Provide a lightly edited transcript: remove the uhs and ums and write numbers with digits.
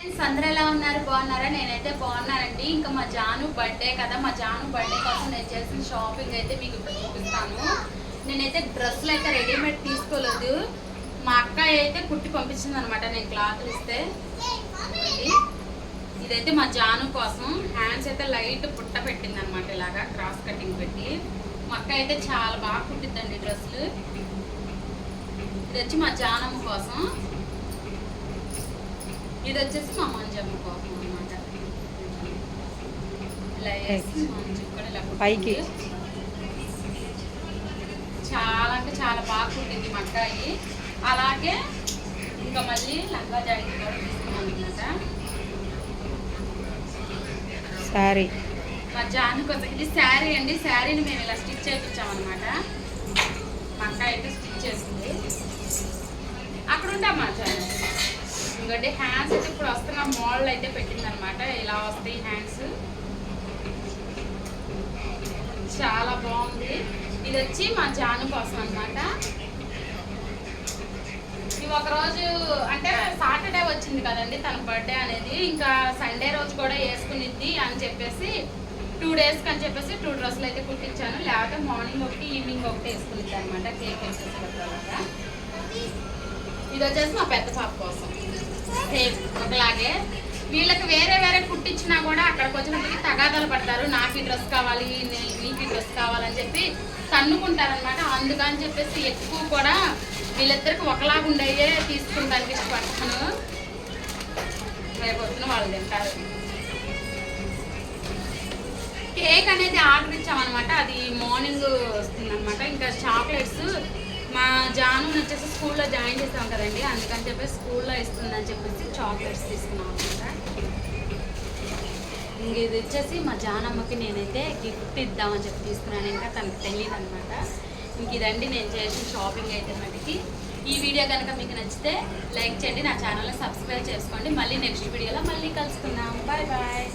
అందరూ ఎలా ఉన్నారు? బాగున్నారా? నేనైతే బాగున్నానండి. ఇంకా మా జాను బర్త్డే కదా, మా జాను బర్త్డే కోసం నేను చేసిన షాపింగ్ అయితే మీకు ఇప్పుడు చూపిస్తాను. నేనైతే డ్రెస్సులు అయితే రెడీమేడ్ తీసుకోలేదు, మా అక్క అయితే కుట్టి పంపించింది అనమాట. నేను క్లాత్ ఇస్తే ఇదైతే మా జాను కోసం హ్యాండ్స్ అయితే లైట్ పుట్ట పెట్టింది అనమాట, ఇలాగా క్రాస్ కటింగ్ పెట్టి. మా అక్క అయితే చాలా బాగా కుట్టిద్దండి డ్రెస్సులు. ఇది వచ్చి మా జానమ్మ కోసం, ఇది వచ్చేసి మా మంజమ్మ కోసం అనమాట. పైకి చాలా అంటే చాలా బాగా కుట్టింది మా అక్కాయి. అలాగే ఇంకా మళ్ళీ లంగా జాడికి కూడా తీసుకున్నాం అనమాట. శారీ మా జాను కోసం ఇది శారీ అండి. శారీని మేము ఇలా స్టిచ్ చేయించామన్నమాట. మా అక్క అయితే స్టిచ్ చేసింది. అక్కడ ఉంటాం మా జాను. ఇంకోటి హ్యాండ్స్ అయితే ఇప్పుడు వస్తున్న మోడల్ అయితే పెట్టింది అనమాట. ఇలా వస్తాయి హ్యాండ్స్, చాలా బాగుంది. ఇది వచ్చి మా జాను కోసం అనమాట. ఇవి ఒకరోజు అంటే సాటర్డే వచ్చింది కదండి తన బర్త్డే అనేది, ఇంకా సండే రోజు కూడా వేసుకునిద్ది అని చెప్పేసి 2 డేస్కి అని చెప్పేసి 2 డ్రెస్సులు అయితే కుట్టించాను. లేకపోతే మార్నింగ్ ఒకటి ఈవినింగ్ ఒకటి వేసుకునిద్ది అనమాట, కేక్ వేసేసి పెట్టాలగా. ఇది వచ్చేసి మా పెద్ద పాప కోసం సేమ్ ఒకలాగే. వీళ్ళకి వేరే వేరే కుట్టించినా కూడా అక్కడికి వచ్చినప్పటికీ తగాదాలు పడతారు. నాకు ఈ డ్రెస్ కావాలి, నీకు ఈ డ్రెస్ కావాలని చెప్పి తన్నుకుంటారనమాట. అందుకని చెప్పేసి ఎక్కువ కూడా వీళ్ళిద్దరికి ఒకలాగా ఉండేవే తీసుకుంటానికి ఇష్టపడతాను. రేపు వచ్చిన వాళ్ళు తింటారు. కేక్ అనేది ఆర్డర్ ఇచ్చామన్నమాట, అది మార్నింగ్ వస్తుందన్నమాట. ఇంకా చాక్లెట్స్ మా జాను వచ్చేసి స్కూల్లో జాయిన్ చేస్తాం కదండి, అందుకని చెప్పేసి స్కూల్లో ఇస్తుందని చెప్పేసి చాక్లెట్స్ తీసుకున్నాం అనమాట. ఇంక ఇది వచ్చేసి మా జానమ్మకి నేనైతే గిఫ్ట్ ఇద్దామని చెప్పి తీసుకున్నాను, ఇంకా తనకు తెలియదు అనమాట. ఇంక ఇదండి నేను చేసిన షాపింగ్ అయితే మటుకి. ఈ వీడియో కనుక మీకు నచ్చితే లైక్ చేయండి, నా ఛానల్ని సబ్స్క్రైబ్ చేసుకోండి. మళ్ళీ నెక్స్ట్ వీడియోలో మళ్ళీ కలుసుకుందాం. Bye bye.